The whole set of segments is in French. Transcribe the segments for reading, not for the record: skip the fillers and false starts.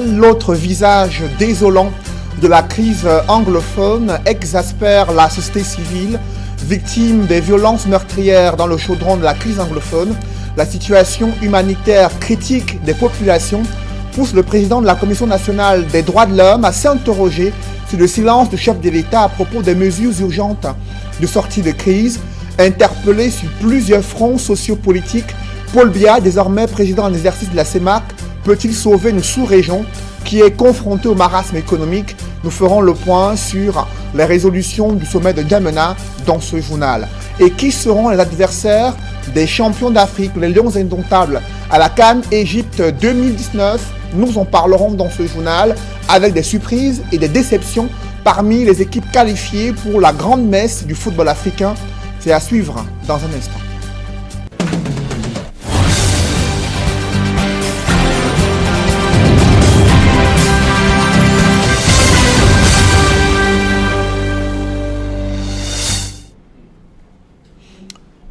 Sahel, l'autre visage désolant de la crise anglophone, exaspère la société civile, victime des violences meurtrières dans le chaudron de la crise anglophone. La situation humanitaire critique des populations pousse le président de la Commission nationale des droits de l'homme à s'interroger sur le silence du chef de l'État à propos des mesures urgentes de sortie de crise. Interpellé sur plusieurs fronts sociopolitiques, Paul Biya, désormais président en exercice de la CEMAC, peut-il sauver une sous-région qui est confrontée au marasme économique? Nous ferons le point sur les résolutions du sommet de N'Djamena dans ce journal. Et qui seront les adversaires des champions d'Afrique, les Lions indomptables, à la CAN Égypte 2019? Nous en parlerons dans ce journal avec des surprises et des déceptions parmi les équipes qualifiées pour la grande messe du football africain. C'est à suivre dans un instant.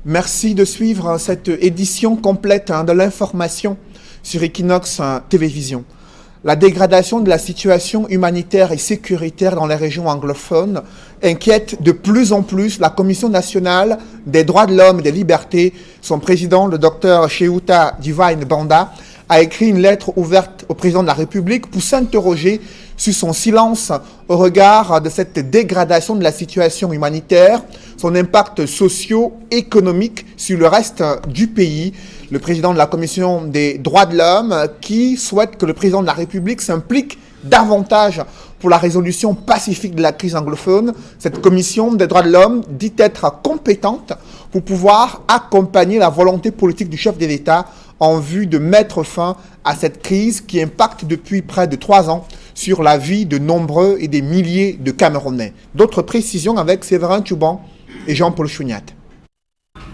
Merci de suivre cette édition complète de l'information sur Equinox Télévision. La dégradation de la situation humanitaire et sécuritaire dans les régions anglophones inquiète de plus en plus la Commission nationale des droits de l'homme et des libertés. Son président, le docteur Cheuta Divine Banda, a écrit une lettre ouverte au président de la République pour s'interroger sur son silence au regard de cette dégradation de la situation humanitaire, son impact socio-économique sur le reste du pays. Le président de la Commission des droits de l'homme qui souhaite que le président de la République s'implique davantage pour la résolution pacifique de la crise anglophone. Cette commission des droits de l'homme dit être compétente pour pouvoir accompagner la volonté politique du chef de l'État en vue de mettre fin à cette crise qui impacte depuis près de 3 ans sur la vie de nombreux et des milliers de Camerounais. D'autres précisions avec Séverin Tchouban et Jean-Paul Chouniat.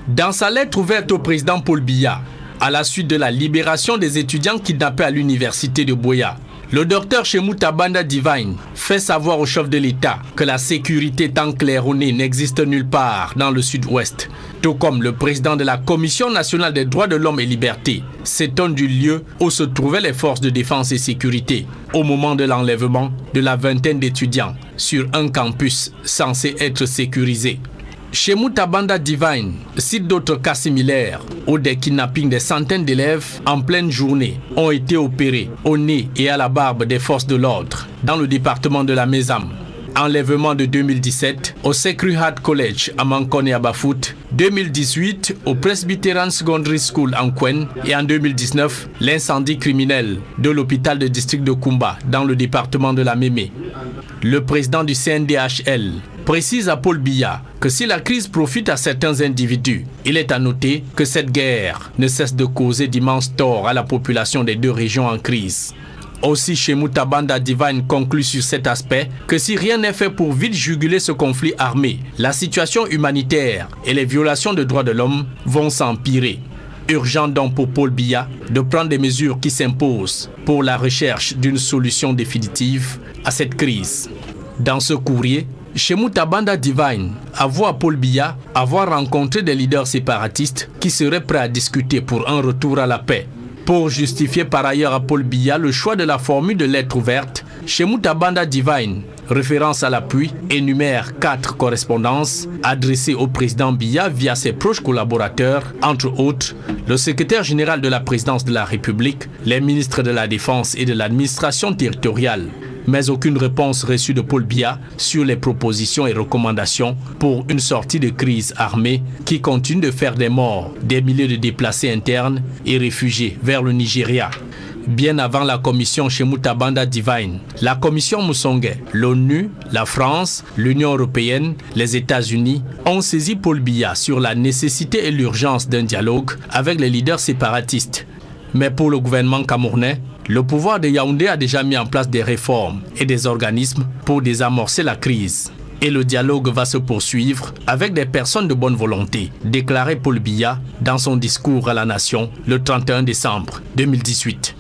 Dans sa lettre ouverte au président Paul Biya, à la suite de la libération des étudiants kidnappés à l'université de Buea, le docteur Cheuta Banda Divine fait savoir au chef de l'État que la sécurité tant claironnée n'existe nulle part dans le sud-ouest. Tout comme le président de la Commission nationale des droits de l'homme et libertés s'étonne du lieu où se trouvaient les forces de défense et sécurité au moment de l'enlèvement de la vingtaine d'étudiants sur un campus censé être sécurisé. Cheuta Banda Divine cite d'autres cas similaires où des kidnappings des centaines d'élèves en pleine journée ont été opérés au nez et à la barbe des forces de l'ordre dans le département de la Mézam. Enlèvement de 2017 au Sacred Heart College à Mankone et à Bafut, 2018 au Presbyterian Secondary School en Kwen et en 2019 l'incendie criminel de l'hôpital de district de Kumba dans le département de la Mémé. Le président du CNDHL précise à Paul Biya que si la crise profite à certains individus, il est à noter que cette guerre ne cesse de causer d'immenses torts à la population des deux régions en crise. Aussi, Cheuta Banda Divine conclut sur cet aspect que si rien n'est fait pour vite juguler ce conflit armé, la situation humanitaire et les violations de droits de l'homme vont s'empirer. Urgent donc pour Paul Biya de prendre des mesures qui s'imposent pour la recherche d'une solution définitive à cette crise. Dans ce courrier, Cheuta Banda Divine avoue à Paul Biya avoir rencontré des leaders séparatistes qui seraient prêts à discuter pour un retour à la paix. Pour justifier par ailleurs à Paul Biya le choix de la formule de lettre ouverte, Cheuta Banda Divine, référence à l'appui, énumère 4 correspondances adressées au président Biya via ses proches collaborateurs, entre autres le secrétaire général de la présidence de la République, les ministres de la Défense et de l'administration territoriale. Mais aucune réponse reçue de Paul Biya sur les propositions et recommandations pour une sortie de crise armée qui continue de faire des morts, des milliers de déplacés internes et réfugiés vers le Nigeria. Bien avant la commission Cheuta Banda Divine, la commission Moussongue, l'ONU, la France, l'Union européenne, les États-Unis ont saisi Paul Biya sur la nécessité et l'urgence d'un dialogue avec les leaders séparatistes. Mais pour le gouvernement camerounais, le pouvoir de Yaoundé a déjà mis en place des réformes et des organismes pour désamorcer la crise. Et le dialogue va se poursuivre avec des personnes de bonne volonté, déclarait Paul Biya dans son discours à la nation le 31 décembre 2018.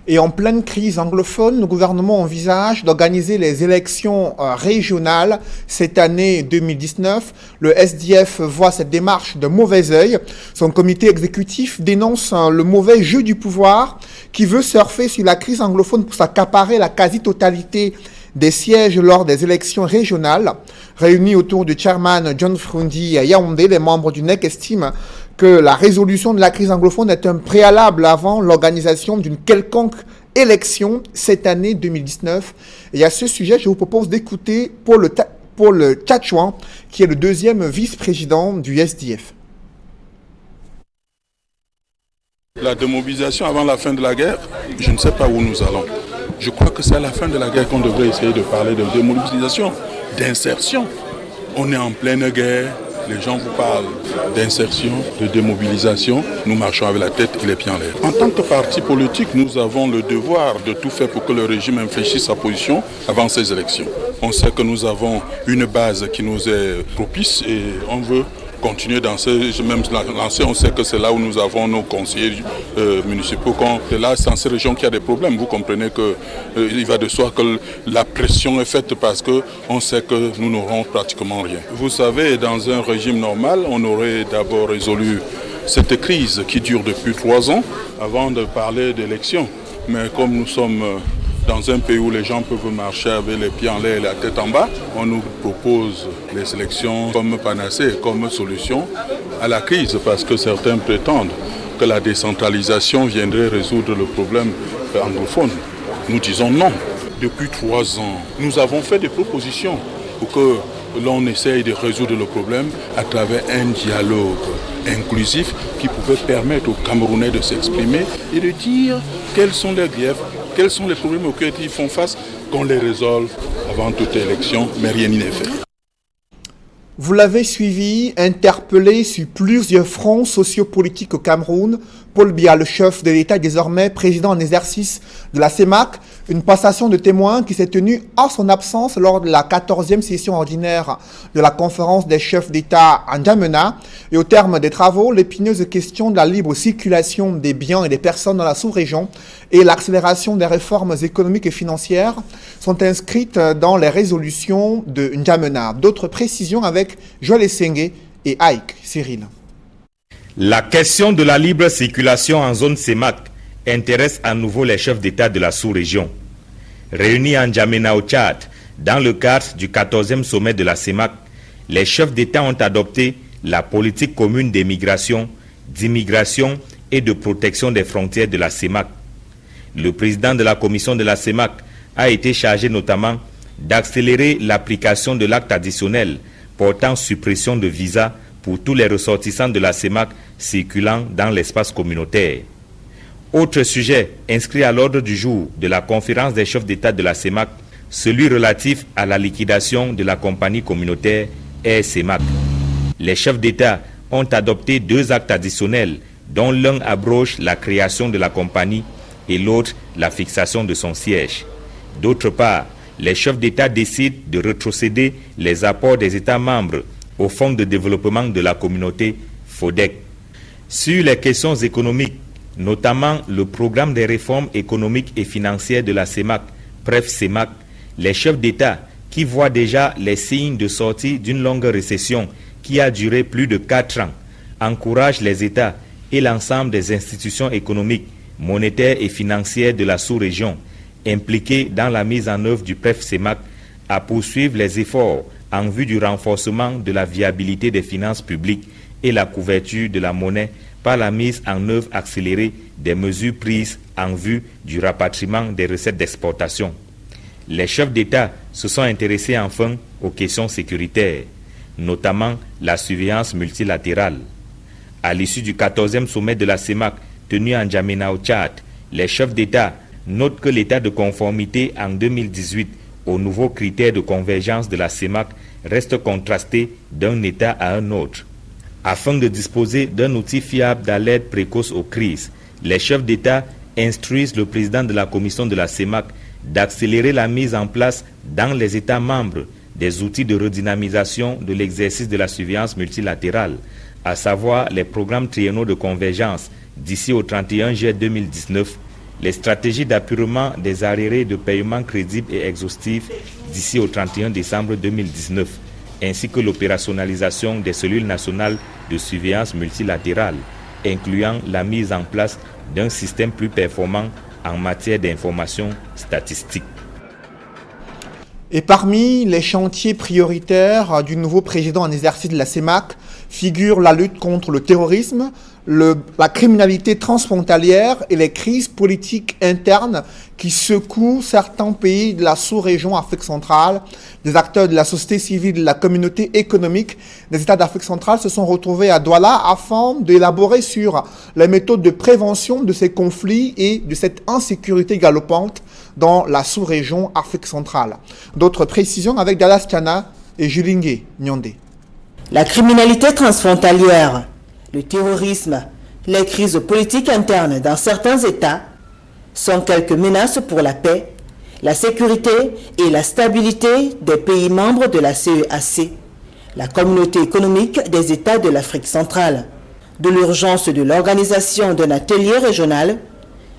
Et en pleine crise anglophone, le gouvernement envisage d'organiser les élections régionales cette année 2019. Le SDF voit cette démarche de mauvais œil. Son comité exécutif dénonce le mauvais jeu du pouvoir qui veut surfer sur la crise anglophone pour s'accaparer la quasi-totalité des sièges lors des élections régionales. Réunis autour du chairman John Frundi à Yaoundé, les membres du NEC estiment que la résolution de la crise anglophone est un préalable avant l'organisation d'une quelconque élection cette année 2019. Et à ce sujet, je vous propose d'écouter Paul Tchachouan, qui est le deuxième vice-président du SDF. La démobilisation avant la fin de la guerre, je ne sais pas où nous allons. Je crois que c'est à la fin de la guerre qu'on devrait essayer de parler de démobilisation, d'insertion. On est en pleine guerre, les gens vous parlent d'insertion, de démobilisation. Nous marchons avec la tête et les pieds en l'air. En tant que parti politique, nous avons le devoir de tout faire pour que le régime infléchisse sa position avant ces élections. On sait que nous avons une base qui nous est propice et on veut continuer dans ce même lancé. On sait que c'est là où nous avons nos conseillers municipaux. C'est là, c'est dans ces régions qu'il y a des problèmes. Vous comprenez qu'il va de soi que la pression est faite parce qu'on sait que nous n'aurons pratiquement rien. Vous savez, dans un régime normal, on aurait d'abord résolu cette crise qui dure depuis 3 ans avant de parler d'élections. Mais comme nous sommes dans un pays où les gens peuvent marcher avec les pieds en l'air et la tête en bas, on nous propose les élections comme panacée, comme solution à la crise, parce que certains prétendent que la décentralisation viendrait résoudre le problème anglophone. Nous disons non. Depuis 3 ans, nous avons fait des propositions pour que l'on essaye de résoudre le problème à travers un dialogue inclusif qui pouvait permettre aux Camerounais de s'exprimer et de dire quels sont leurs griefs, quels sont les problèmes auxquels ils font face, qu'on les résolve avant toute élection, mais rien n'y est fait. Vous l'avez suivi, interpellé sur plusieurs fronts sociopolitiques au Cameroun. Paul Biya, le chef de l'État, désormais président en exercice de la CEMAC, une passation de témoins qui s'est tenue en son absence lors de la 14e session ordinaire de la conférence des chefs d'État à N'Djamena. Et au terme des travaux, l'épineuse question de la libre circulation des biens et des personnes dans la sous-région et l'accélération des réformes économiques et financières sont inscrites dans les résolutions de N'Djamena. D'autres précisions avec Joël Essengue et Ike Cyril. La question de la libre circulation en zone CEMAC intéresse à nouveau les chefs d'État de la sous-région. Réunis à N'Djamena au Tchad, dans le cadre du 14e sommet de la CEMAC, les chefs d'État ont adopté la politique commune des migrations, d'immigration et de protection des frontières de la CEMAC. Le président de la commission de la CEMAC a été chargé notamment d'accélérer l'application de l'acte additionnel portant suppression de visas pour tous les ressortissants de la CEMAC circulant dans l'espace communautaire. Autre sujet inscrit à l'ordre du jour de la conférence des chefs d'État de la CEMAC, celui relatif à la liquidation de la compagnie communautaire Air CEMAC. Les chefs d'État ont adopté 2 actes additionnels, dont l'un abroge la création de la compagnie et l'autre la fixation de son siège. D'autre part, les chefs d'État décident de rétrocéder les apports des États membres au Fonds de développement de la communauté FODEC. Sur les questions économiques, notamment le programme des réformes économiques et financières de la CEMAC, bref CEMAC, les chefs d'État, qui voient déjà les signes de sortie d'une longue récession qui a duré plus de 4 ans, encouragent les États et l'ensemble des institutions économiques, monétaires et financières de la sous-région impliquées dans la mise en œuvre du PREF CEMAC à poursuivre les efforts en vue du renforcement de la viabilité des finances publiques et la couverture de la monnaie par la mise en œuvre accélérée des mesures prises en vue du rapatriement des recettes d'exportation. Les chefs d'État se sont intéressés enfin aux questions sécuritaires, notamment la surveillance multilatérale. À l'issue du 14e sommet de la CEMAC tenu à N'Djamena au Tchad, les chefs d'État notent que l'état de conformité en 2018 aux nouveaux critères de convergence de la CEMAC reste contrasté d'un État à un autre. Afin de disposer d'un outil fiable d'alerte précoce aux crises, les chefs d'État instruisent le président de la commission de la CEMAC d'accélérer la mise en place dans les États membres des outils de redynamisation de l'exercice de la surveillance multilatérale, à savoir les programmes triennaux de convergence d'ici au 31 juillet 2019, les stratégies d'apurement des arriérés de paiement crédibles et exhaustifs d'ici au 31 décembre 2019, ainsi que l'opérationnalisation des cellules nationales de surveillance multilatérale, incluant la mise en place d'un système plus performant en matière d'information statistique. Et parmi les chantiers prioritaires du nouveau président en exercice de la CEMAC figure la lutte contre le terrorisme, la criminalité transfrontalière et les crises politiques internes qui secouent certains pays de la sous-région Afrique centrale. Des acteurs de la société civile, de la communauté économique des États d'Afrique centrale se sont retrouvés à Douala afin d'élaborer sur les méthodes de prévention de ces conflits et de cette insécurité galopante dans la sous-région Afrique centrale. D'autres précisions avec Dallas Tiana et Julingue Nyondé. La criminalité transfrontalière, le terrorisme, les crises politiques internes dans certains États sont quelques menaces pour la paix, la sécurité et la stabilité des pays membres de la CEAC, la communauté économique des États de l'Afrique centrale. De l'urgence de l'organisation d'un atelier régional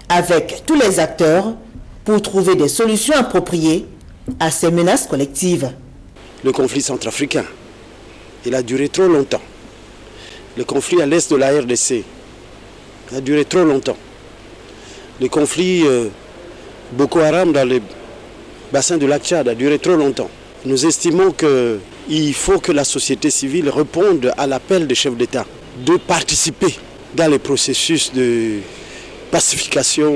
avec tous les acteurs pour trouver des solutions appropriées à ces menaces collectives. Le conflit centrafricain, il a duré trop longtemps. Le conflit à l'est de la RDC a duré trop longtemps. Le conflit Boko Haram dans le bassin du lac Tchad a duré trop longtemps. Nous estimons qu'il faut que la société civile réponde à l'appel des chefs d'État de participer dans les processus de pacification,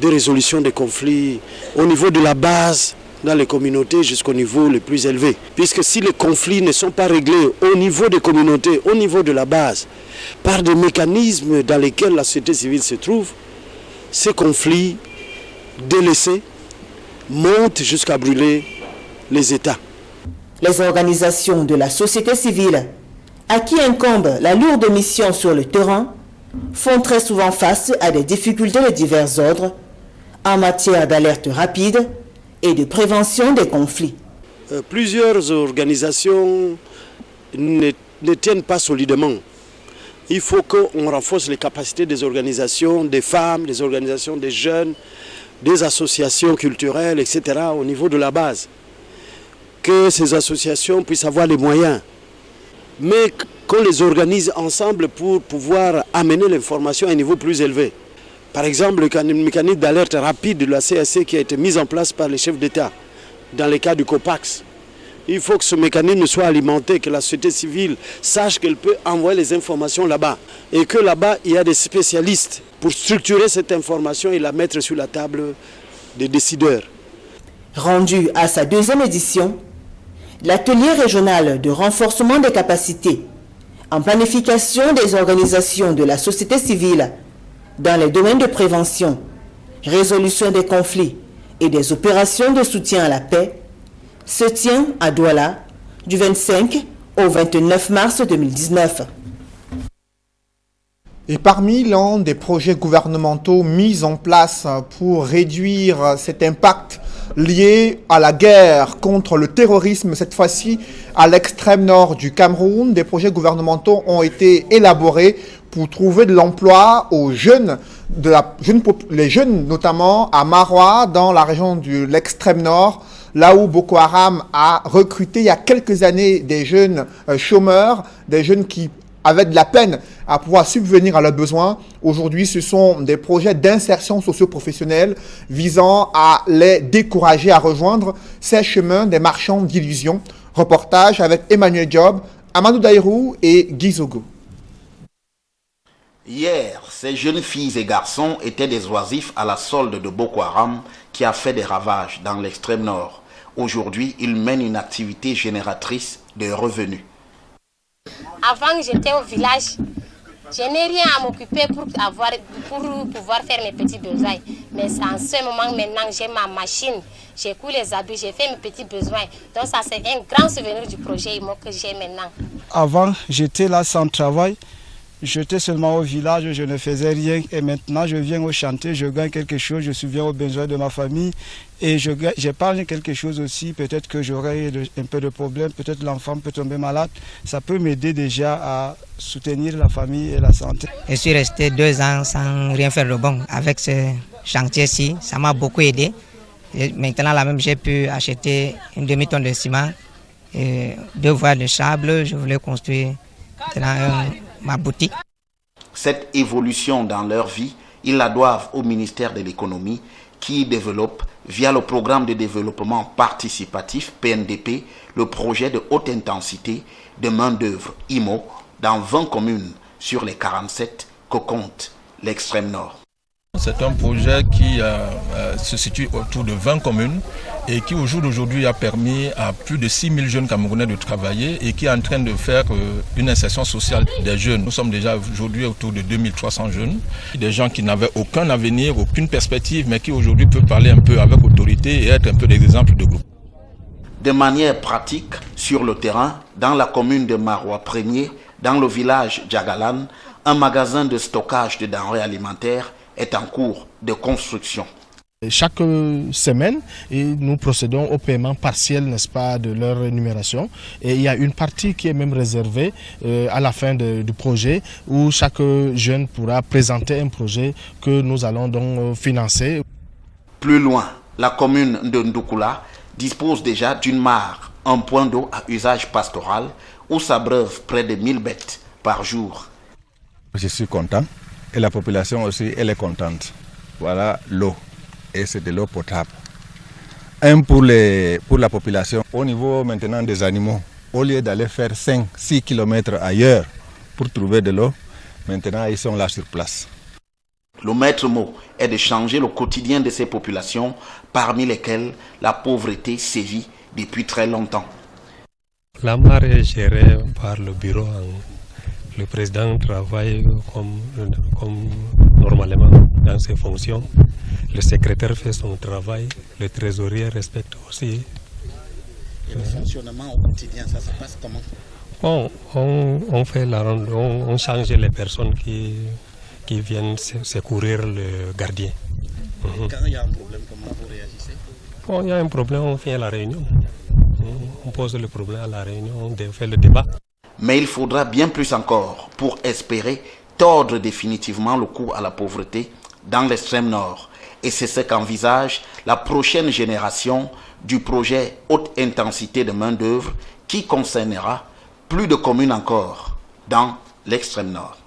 de résolution des conflits au niveau de la base, dans les communautés jusqu'au niveau le plus élevé. Puisque si les conflits ne sont pas réglés au niveau des communautés, au niveau de la base, par des mécanismes dans lesquels la société civile se trouve, ces conflits délaissés montent jusqu'à brûler les États. Les organisations de la société civile, à qui incombe la lourde mission sur le terrain, font très souvent face à des difficultés de divers ordres en matière d'alerte rapide et de prévention des conflits. Plusieurs organisations ne tiennent pas solidement. Il faut qu'on renforce les capacités des organisations, des femmes, des organisations des jeunes, des associations culturelles, etc. au niveau de la base. Que ces associations puissent avoir les moyens. Mais qu'on les organise ensemble pour pouvoir amener l'information à un niveau plus élevé. Par exemple, le mécanisme d'alerte rapide de la CAC qui a été mis en place par les chefs d'État dans le cas du COPAX. Il faut que ce mécanisme soit alimenté, que la société civile sache qu'elle peut envoyer les informations là-bas. Et que là-bas, il y a des spécialistes pour structurer cette information et la mettre sur la table des décideurs. Rendu à sa deuxième édition, l'atelier régional de renforcement des capacités en planification des organisations de la société civile dans les domaines de prévention, résolution des conflits et des opérations de soutien à la paix se tient à Douala du 25 au 29 mars 2019. Et parmi l'un des projets gouvernementaux mis en place pour réduire cet impact lié à la guerre contre le terrorisme, cette fois-ci à l'extrême nord du Cameroun, des projets gouvernementaux ont été élaborés pour trouver de l'emploi aux jeunes, les jeunes notamment à Maroua, dans la région de l'extrême nord, là où Boko Haram a recruté il y a quelques années des jeunes chômeurs, des jeunes qui avaient de la peine à pouvoir subvenir à leurs besoins. Aujourd'hui, ce sont des projets d'insertion socio-professionnelle visant à les décourager à rejoindre ces chemins des marchands d'illusions. Reportage avec Emmanuel Job, Amadou Daïrou et Guy Zogo. Hier, ces jeunes filles et garçons étaient des oisifs à la solde de Boko Haram qui a fait des ravages dans l'extrême nord. Aujourd'hui, ils mènent une activité génératrice de revenus. Avant, j'étais au village. Je n'ai rien à m'occuper pour pouvoir faire mes petits besoins. Mais en ce moment, maintenant, j'ai ma machine. J'ai coulé les habits, j'ai fait mes petits besoins. Donc ça, c'est un grand souvenir du projet IMO que j'ai maintenant. Avant, j'étais là sans travail. J'étais seulement au village, je ne faisais rien et maintenant je viens au chantier, je gagne quelque chose, je subviens aux besoins de ma famille et j'épargne quelque chose aussi. Peut-être que j'aurai un peu de problème, peut-être l'enfant peut tomber malade. Ça peut m'aider déjà à soutenir la famille et la santé. Je suis resté 2 ans sans rien faire de bon. Avec ce chantier-ci, ça m'a beaucoup aidé. Et maintenant, là même, j'ai pu acheter une demi-tonne de ciment, et 2 voiles de sable. Je voulais construire ma boutique. Cette évolution dans leur vie, ils la doivent au ministère de l'économie qui développe, via le programme de développement participatif PNDP, le projet de haute intensité de main-d'œuvre IMO dans 20 communes sur les 47 que compte l'extrême nord. C'est un projet qui se situe autour de 20 communes et qui au jour d'aujourd'hui a permis à plus de 6 000 jeunes Camerounais de travailler et qui est en train de faire une insertion sociale des jeunes. Nous sommes déjà aujourd'hui autour de 2300 jeunes, des gens qui n'avaient aucun avenir, aucune perspective, mais qui aujourd'hui peuvent parler un peu avec autorité et être un peu des exemples de groupe. De manière pratique, sur le terrain, dans la commune de Maroua 1er, dans le village Djagalan, un magasin de stockage de denrées alimentaires est en cours de construction. Chaque semaine, nous procédons au paiement partiel, n'est-ce pas, de leur rémunération. Et il y a une partie qui est même réservée à la fin du projet où chaque jeune pourra présenter un projet que nous allons donc financer. Plus loin, la commune de Ndoukoula dispose déjà d'une mare, un point d'eau à usage pastoral où s'abreuvent près de 1000 bêtes par jour. Je suis content. Et la population aussi, elle est contente. Voilà l'eau. Et c'est de l'eau potable. Pour la population. Au niveau maintenant des animaux, au lieu d'aller faire 5-6 km ailleurs pour trouver de l'eau, maintenant ils sont là sur place. Le maître mot est de changer le quotidien de ces populations, parmi lesquelles la pauvreté sévit depuis très longtemps. La mare est gérée par le bureau. Le président travaille comme normalement dans ses fonctions. Le secrétaire fait son travail. Le trésorier respecte aussi. Et le fonctionnement au quotidien, ça se passe comment? Bon, on fait la ronde, on change les personnes qui viennent secourir le gardien. Quand il y a un problème, comment vous réagissez? Quand il y a un problème, on fait la réunion. On pose le problème à la réunion, on fait le débat. Mais il faudra bien plus encore pour espérer tordre définitivement le coup à la pauvreté dans l'extrême nord. Et c'est ce qu'envisage la prochaine génération du projet haute intensité de main-d'œuvre qui concernera plus de communes encore dans l'extrême nord.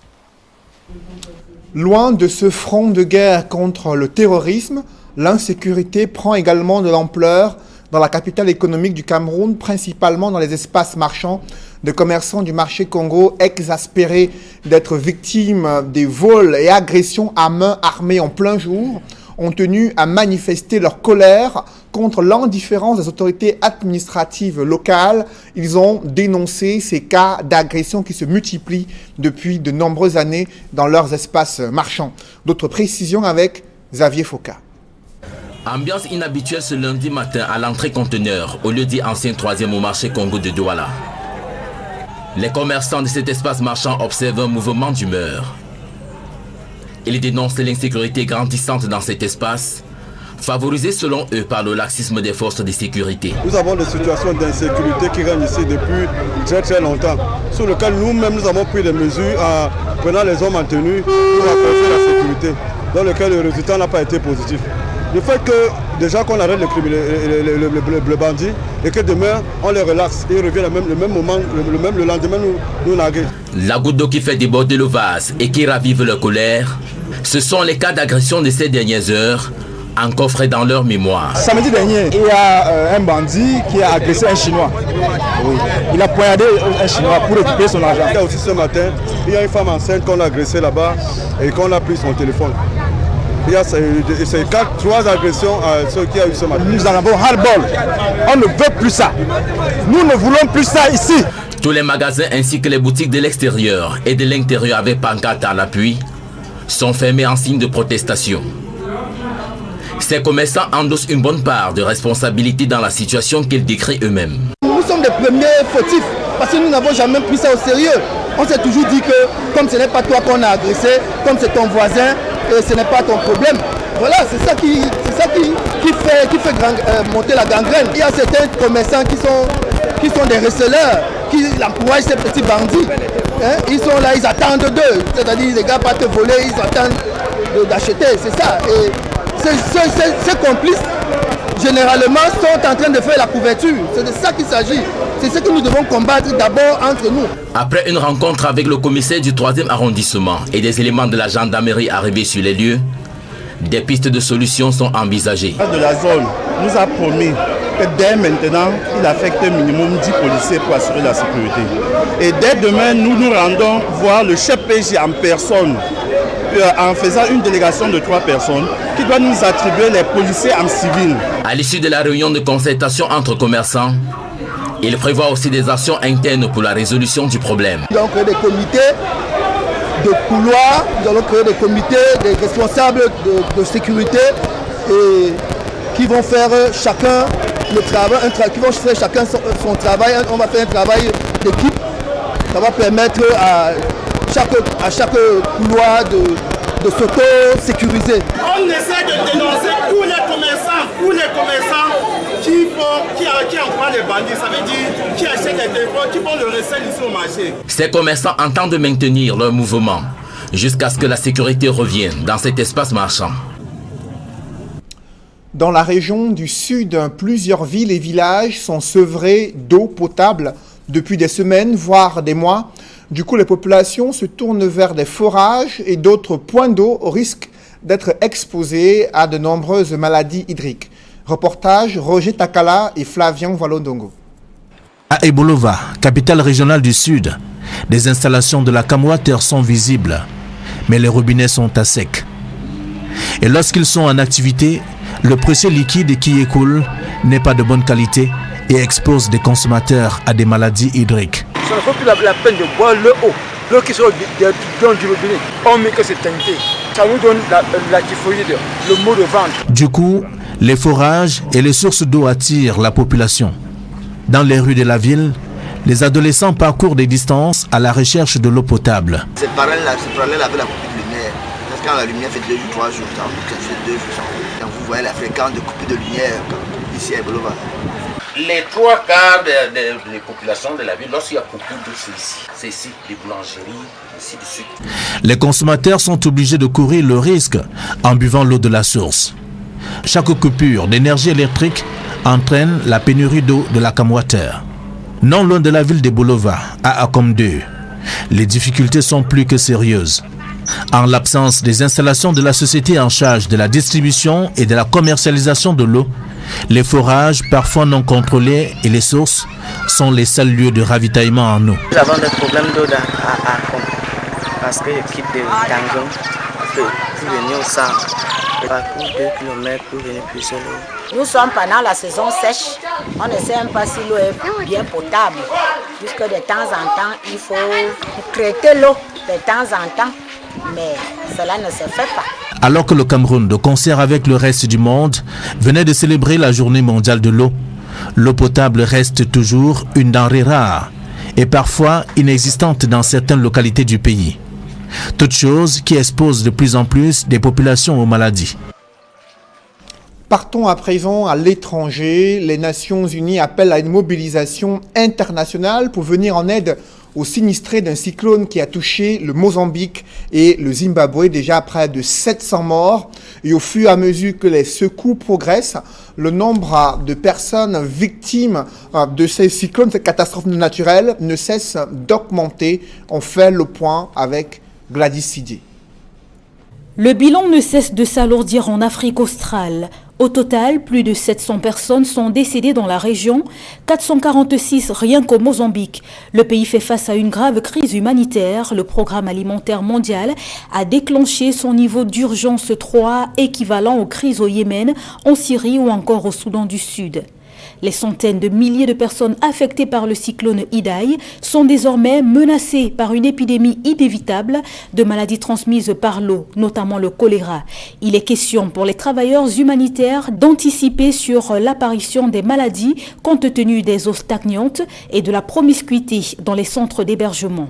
Loin de ce front de guerre contre le terrorisme, l'insécurité prend également de l'ampleur dans la capitale économique du Cameroun, principalement dans les espaces marchands de commerçants du marché Congo, exaspérés d'être victimes des vols et agressions à main armée en plein jour, ont tenu à manifester leur colère contre l'indifférence des autorités administratives locales. Ils ont dénoncé ces cas d'agression qui se multiplient depuis de nombreuses années dans leurs espaces marchands. D'autres précisions avec Xavier Foka. Ambiance inhabituelle ce lundi matin à l'entrée conteneur, au lieu dit ancien 3e au marché Congo de Douala. Les commerçants de cet espace marchand observent un mouvement d'humeur. Ils dénoncent l'insécurité grandissante dans cet espace, favorisée selon eux par le laxisme des forces de sécurité. Nous avons des situations d'insécurité qui règnent ici depuis très longtemps, sur lesquelles nous-mêmes nous avons pris des mesures en prenant les hommes en tenue pour renforcer la sécurité, dans lequel le résultat n'a pas été positif. Le fait que déjà qu'on arrête le bandit et que demain on les relaxe et ils reviennent le même moment, le lendemain nous narguer. La goutte d'eau qui fait déborder le vase et qui ravive leur colère, ce sont les cas d'agression de ces dernières heures, encore frais dans leur mémoire. Samedi dernier, il y a un bandit qui a agressé un Chinois. Oui. Il a poignardé un Chinois pour récupérer son argent. Il y a aussi ce matin, il y a une femme enceinte qu'on a agressée là-bas et qu'on a pris son téléphone. Il y a ces 3 agressions à ceux qui a eu ce matin. Nous en avons ras-le-bol. On ne veut plus ça. Nous ne voulons plus ça ici. Tous les magasins ainsi que les boutiques de l'extérieur et de l'intérieur avec pancarte à l'appui sont fermés en signe de protestation. Ces commerçants endossent une bonne part de responsabilité dans la situation qu'ils décrivent eux-mêmes. Nous sommes les premiers fautifs parce que nous n'avons jamais pris ça au sérieux. On s'est toujours dit que comme ce n'est pas toi qu'on a agressé, comme c'est ton voisin, ce n'est pas ton problème. Voilà, c'est ça qui fait monter la gangrène. Il y a certains commerçants qui sont des receleurs, qui encouragent ces petits bandits. Hein? Ils sont là, ils attendent d'eux. C'est-à-dire, les gars pas te voler, ils attendent d'acheter, c'est ça. Et ces complices, généralement, sont en train de faire la couverture. C'est de ça qu'il s'agit. C'est ce que nous devons combattre d'abord entre nous. Après une rencontre avec le commissaire du 3e arrondissement et des éléments de la gendarmerie arrivés sur les lieux, des pistes de solutions sont envisagées. De la zone nous a promis que dès maintenant, il affecte un minimum 10 policiers pour assurer la sécurité. Et dès demain, nous nous rendons voir le chef PJ en personne, en faisant une délégation de 3 personnes qui doit nous attribuer les policiers en civil. À l'issue de la réunion de concertation entre commerçants, il prévoit aussi des actions internes pour la résolution du problème. Nous allons créer des comités de couloirs, nous allons créer des comités, des responsables de sécurité et qui vont faire chacun le travail, qui vont faire chacun son travail. On va faire un travail d'équipe. Ça va permettre à chaque couloir de s'auto-sécuriser. On essaie de dénoncer tous les commerçants qui emploient les bandits, ça veut dire qui achètent des téléphones, qui font le recel ici au marché. Ces commerçants entendent maintenir leur mouvement jusqu'à ce que la sécurité revienne dans cet espace marchand. Dans la région du sud, plusieurs villes et villages sont sevrés d'eau potable depuis des semaines, voire des mois. Du coup, les populations se tournent vers des forages et d'autres points d'eau au risque d'être exposés à de nombreuses maladies hydriques. Reportage Roger Takala et Flavien Valondongo. À Ebolova, capitale régionale du Sud, des installations de la Camwater sont visibles, mais les robinets sont à sec. Et lorsqu'ils sont en activité, le précieux liquide qui écoule n'est pas de bonne qualité et expose des consommateurs à des maladies hydriques. Ça ne vaut plus la peine de boire l'eau qui sort du robinet. On met que c'est teinté. Ça nous donne la typhoïde, le maux de ventre. Du coup, les forages et les sources d'eau attirent la population. Dans les rues de la ville, les adolescents parcourent des distances à la recherche de l'eau potable. C'est parallèle avec la coupure de lumière. Parce que quand la lumière fait 2 jours, 3 jours, ça fait 2 jours. Donc vous voyez la fréquence de coupure de lumière ici à Ebolova. Les 3 quarts des populations de la ville, lorsqu'il y a coupure d'eau, c'est ici, les boulangeries, ici du sucre. Les consommateurs sont obligés de courir le risque en buvant l'eau de la source. Chaque coupure d'énergie électrique entraîne la pénurie d'eau de la Camwater. Non loin de la ville d'Ebolova, à Akom 2, les difficultés sont plus que sérieuses. En l'absence des installations de la société en charge de la distribution et de la commercialisation de l'eau, les forages, parfois non contrôlés, et les sources sont les seuls lieux de ravitaillement en eau. Nous avons des problèmes d'eau à Akom parce que l'équipe de Tangon peut venir au centre. Parcours 2 km pour venir puiser l'eau. Nous sommes pendant la saison sèche. On ne sait même pas si l'eau est bien potable. Puisque de temps en temps, il faut traiter l'eau de temps en temps. Mais cela ne se fait pas. Alors que le Cameroun, de concert avec le reste du monde, venait de célébrer la journée mondiale de l'eau, l'eau potable reste toujours une denrée rare et parfois inexistante dans certaines localités du pays. Toute chose qui expose de plus en plus des populations aux maladies. Partons à présent à l'étranger. Les Nations Unies appellent à une mobilisation internationale pour venir en aide aux sinistrés d'un cyclone qui a touché le Mozambique et le Zimbabwe, déjà près de 700 morts. Et au fur et à mesure que les secours progressent, le nombre de personnes victimes de ces cyclones, ces catastrophes naturelles, ne cesse d'augmenter. On fait le point avec Gladys Sidier. Le bilan ne cesse de s'alourdir en Afrique australe. Au total, plus de 700 personnes sont décédées dans la région, 446 rien qu'au Mozambique. Le pays fait face à une grave crise humanitaire. Le programme alimentaire mondial a déclenché son niveau d'urgence 3, équivalent aux crises au Yémen, en Syrie ou encore au Soudan du Sud. Les centaines de milliers de personnes affectées par le cyclone Idai sont désormais menacées par une épidémie inévitable de maladies transmises par l'eau, notamment le choléra. Il est question pour les travailleurs humanitaires d'anticiper sur l'apparition des maladies compte tenu des eaux stagnantes et de la promiscuité dans les centres d'hébergement.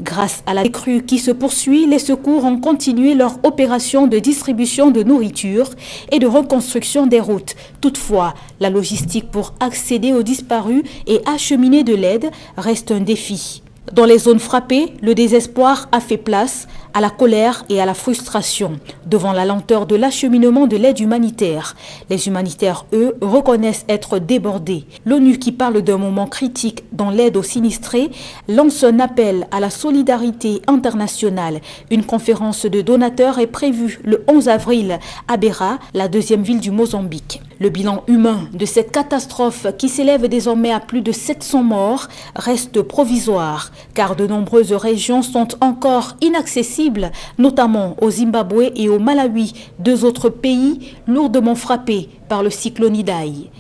Grâce à la décrue qui se poursuit, les secours ont continué leur opération de distribution de nourriture et de reconstruction des routes. Toutefois, la logistique pour accéder aux disparus et acheminer de l'aide reste un défi. Dans les zones frappées, le désespoir a fait place à la colère et à la frustration devant la lenteur de l'acheminement de l'aide humanitaire. Les humanitaires, eux, reconnaissent être débordés. L'ONU, qui parle d'un moment critique dans l'aide aux sinistrés, lance un appel à la solidarité internationale. Une conférence de donateurs est prévue le 11 avril à Beira, la deuxième ville du Mozambique. Le bilan humain de cette catastrophe, qui s'élève désormais à plus de 700 morts, reste provisoire, car de nombreuses régions sont encore inaccessibles, notamment au Zimbabwe et au Malawi, deux autres pays lourdement frappés par le cyclone Idai.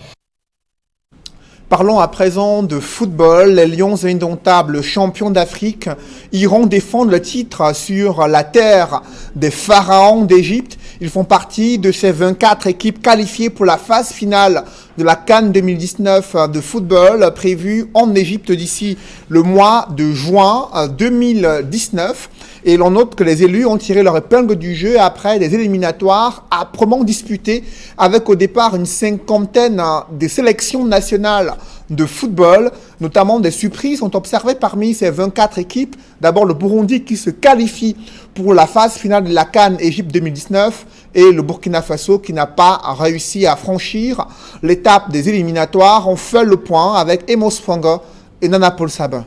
Parlons à présent de football. Les Lions indomptables, champions d'Afrique, iront défendre le titre sur la terre des pharaons d'Égypte. Ils font partie de ces 24 équipes qualifiées pour la phase finale de la CAN 2019 de football prévue en Égypte d'ici le mois de juin 2019. Et l'on note que les élus ont tiré leur épingle du jeu après des éliminatoires âprement disputés avec au départ une cinquantaine de sélections nationales de football. Notamment des surprises sont observées parmi ces 24 équipes. D'abord le Burundi qui se qualifie pour la phase finale de la CAN Égypte 2019 et le Burkina Faso qui n'a pas réussi à franchir l'étape des éliminatoires. On fait le point avec Emos Fanga et Nana Paul Sabin.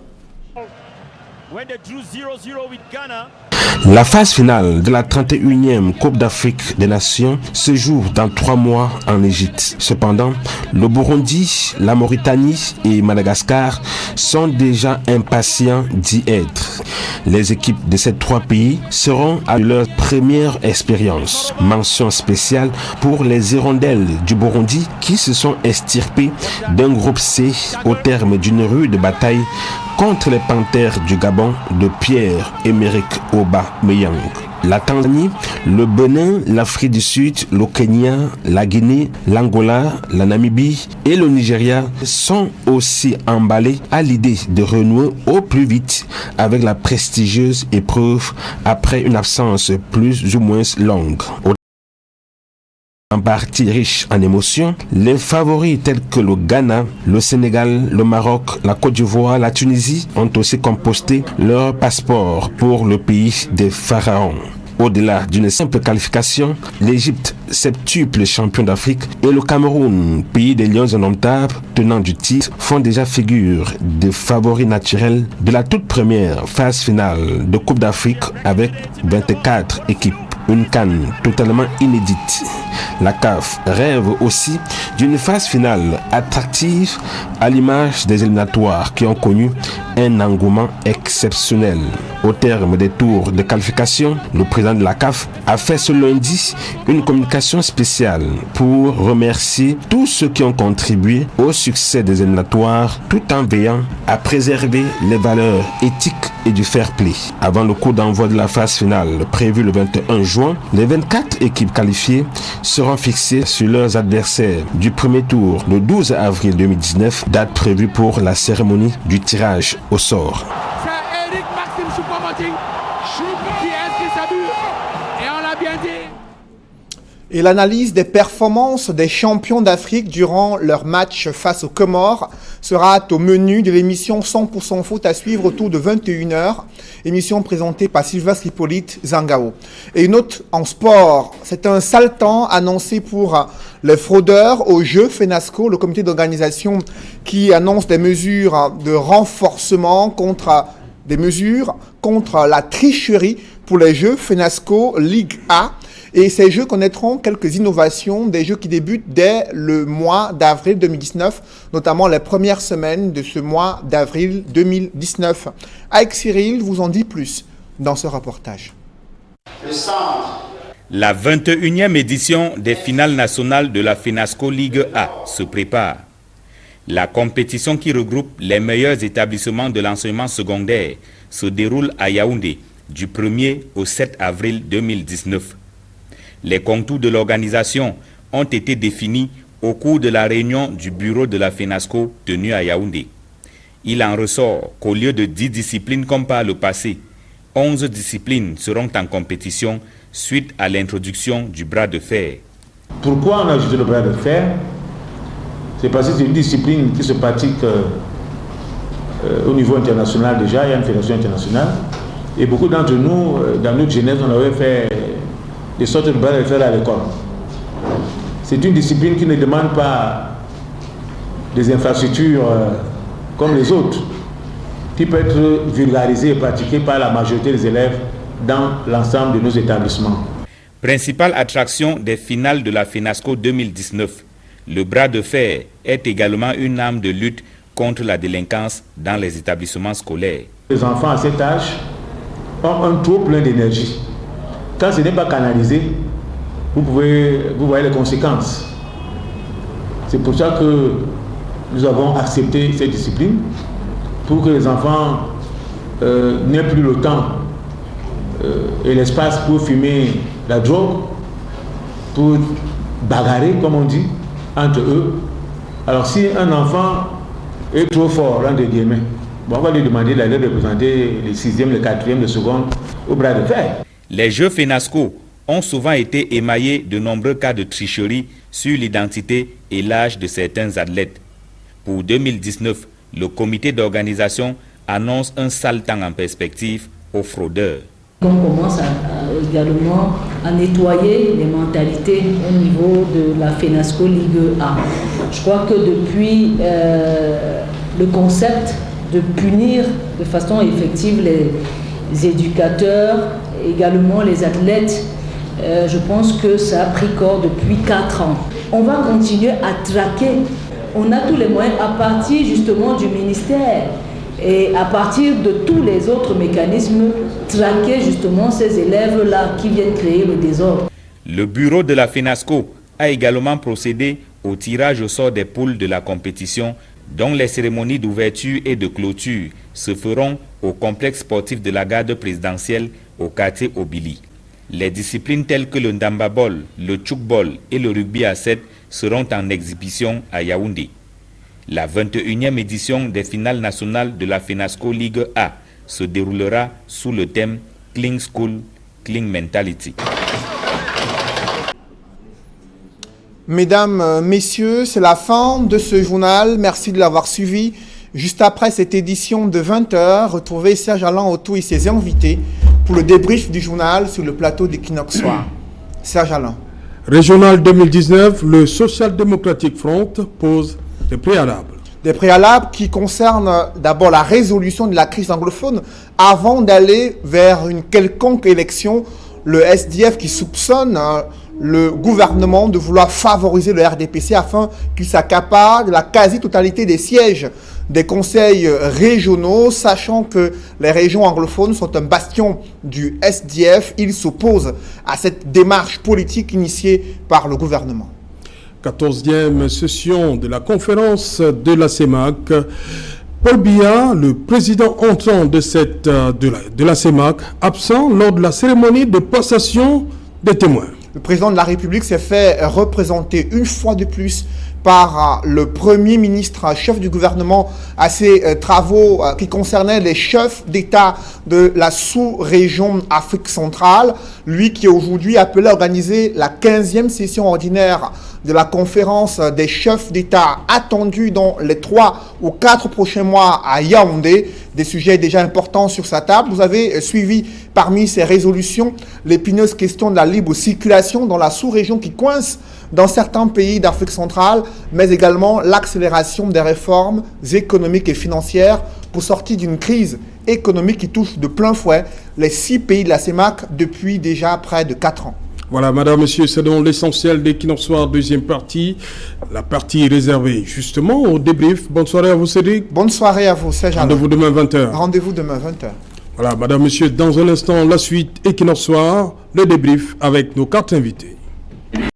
La phase finale de la 31e Coupe d'Afrique des Nations se joue dans 3 mois en Égypte. Cependant, le Burundi, la Mauritanie et Madagascar sont déjà impatients d'y être. Les équipes de ces 3 pays seront à leur première expérience. Mention spéciale pour les hirondelles du Burundi qui se sont extirpées d'un groupe C au terme d'une rude bataille contre les panthères du Gabon de Pierre-Emerick Aubameyang. La Tanzanie, le Bénin, l'Afrique du Sud, le Kenya, la Guinée, l'Angola, la Namibie et le Nigeria sont aussi emballés à l'idée de renouer au plus vite avec la prestigieuse épreuve après une absence plus ou moins longue. En partie riche en émotions, les favoris tels que le Ghana, le Sénégal, le Maroc, la Côte d'Ivoire, la Tunisie ont aussi composté leur passeport pour le pays des pharaons. Au-delà d'une simple qualification, l'Égypte, septuple champion d'Afrique, et le Cameroun, pays des Lions indomptables, tenant du titre, font déjà figure de favoris naturels de la toute première phase finale de Coupe d'Afrique avec 24 équipes. Une CAN totalement inédite. La CAF rêve aussi d'une phase finale attractive à l'image des éliminatoires qui ont connu un engouement exceptionnel. Au terme des tours de qualification, le président de la CAF a fait ce lundi une communication spéciale pour remercier tous ceux qui ont contribué au succès des éliminatoires tout en veillant à préserver les valeurs éthiques et du fair play. Avant le coup d'envoi de la phase finale prévue le 21 juin, les 24 équipes qualifiées seront fixées sur leurs adversaires du premier tour le 12 avril 2019, date prévue pour la cérémonie du tirage au sort. C'est Eric Maxime Choupo-Moting qui inscrit sa but et on l'a bien dit. Et l'analyse des performances des champions d'Afrique durant leur match face aux Comores sera au menu de l'émission 100% foot à suivre autour de 21h. Émission présentée par Sylvestre Hippolyte Zangao. Et une autre en sport, c'est un sale temps annoncé pour les fraudeurs aux Jeux FENASCO, le comité d'organisation qui annonce des mesures de renforcement contre la tricherie pour les Jeux FENASCO Ligue A. Et ces jeux connaîtront quelques innovations, des jeux qui débutent dès le mois d'avril 2019, notamment les premières semaines de ce mois d'avril 2019. Avec Cyril vous en dit plus dans ce reportage. La 21e édition des finales nationales de la FENASCO Ligue A se prépare. La compétition qui regroupe les meilleurs établissements de l'enseignement secondaire se déroule à Yaoundé du 1er au 7 avril 2019. Les contours de l'organisation ont été définis au cours de la réunion du bureau de la FENASCO tenue à Yaoundé. Il en ressort qu'au lieu de 10 disciplines comme par le passé, 11 disciplines seront en compétition suite à l'introduction du bras de fer. Pourquoi on a ajouté le bras de fer? C'est parce que c'est une discipline qui se pratique au niveau international déjà, il y a une fédération internationale. Et beaucoup d'entre nous, dans notre jeunesse, on avait fait des sortes de bras de fer à l'école. C'est une discipline qui ne demande pas des infrastructures comme les autres, qui peut être vulgarisée et pratiquée par la majorité des élèves dans l'ensemble de nos établissements. Principale attraction des finales de la FENASCO 2019, le bras de fer est également une arme de lutte contre la délinquance dans les établissements scolaires. Les enfants à cet âge ont un trop plein d'énergie. Quand ce n'est pas canalisé, vous voyez les conséquences. C'est pour ça que nous avons accepté cette discipline, pour que les enfants n'aient plus le temps et l'espace pour fumer la drogue, pour bagarrer, comme on dit, entre eux. Alors si un enfant est trop fort, entre guillemets, on va lui demander d'aller représenter les 6e, les 4e, les secondes au bras de fer. Les Jeux FENASCO ont souvent été émaillés de nombreux cas de tricherie sur l'identité et l'âge de certains athlètes. Pour 2019, le comité d'organisation annonce un sale temps en perspective aux fraudeurs. On commence également à nettoyer les mentalités au niveau de la FENASCO Ligue A. Je crois que depuis le concept de punir de façon effective les éducateurs, également les athlètes, je pense que ça a pris corps depuis 4 ans. On va continuer à traquer. On a tous les moyens à partir justement du ministère et à partir de tous les autres mécanismes, traquer justement ces élèves-là qui viennent créer le désordre. Le bureau de la FENASCO a également procédé au tirage au sort des poules de la compétition, dont les cérémonies d'ouverture et de clôture se feront au complexe sportif de la garde présidentielle au quartier Obili. Les disciplines telles que le ndamba-ball, le tchouk-ball et le rugby à 7 seront en exhibition à Yaoundé. La 21e édition des finales nationales de la FENASCO Ligue A se déroulera sous le thème Clean School, Clean Mentality. Mesdames, Messieurs, c'est la fin de ce journal. Merci de l'avoir suivi. Juste après cette édition de 20h, retrouvez Serge Alain Autou et ses invités pour le débrief du journal sur le plateau d'Equinox Soir. Serge Alain. Régional 2019, le Social Democratic Front pose des préalables. Des préalables qui concernent d'abord la résolution de la crise anglophone avant d'aller vers une quelconque élection. Le SDF qui soupçonne le gouvernement de vouloir favoriser le RDPC afin qu'il s'accapare de la quasi-totalité des sièges des conseils régionaux, sachant que les régions anglophones sont un bastion du SDF. Ils s'opposent à cette démarche politique initiée par le gouvernement. 14e session de la conférence de la CEMAC. Paul Biya, le président entrant de la CEMAC, absent lors de la cérémonie de passation des témoins. Le président de la République s'est fait représenter une fois de plus par le Premier ministre, chef du gouvernement, à ces travaux qui concernaient les chefs d'État de la sous-région Afrique centrale. Lui qui est aujourd'hui appelé à organiser la 15e session ordinaire de la conférence des chefs d'État attendue dans les 3 ou 4 prochains mois à Yaoundé. Des sujets déjà importants sur sa table. Vous avez suivi parmi ces résolutions l'épineuse question de la libre circulation dans la sous-région qui coince dans certains pays d'Afrique centrale, mais également l'accélération des réformes économiques et financières pour sortir d'une crise économique qui touche de plein fouet les 6 pays de la CEMAC depuis déjà près de 4 ans. Voilà, madame, monsieur, c'est donc l'essentiel d'Equinox Soir, deuxième partie. La partie réservée justement au débrief. Bonne soirée à vous, Cédric. Bonne soirée à vous, Serge. Rendez-vous demain 20h. Rendez-vous demain 20h. Voilà, madame, monsieur, dans un instant, la suite Equinox Soir, le débrief avec nos 4 invités.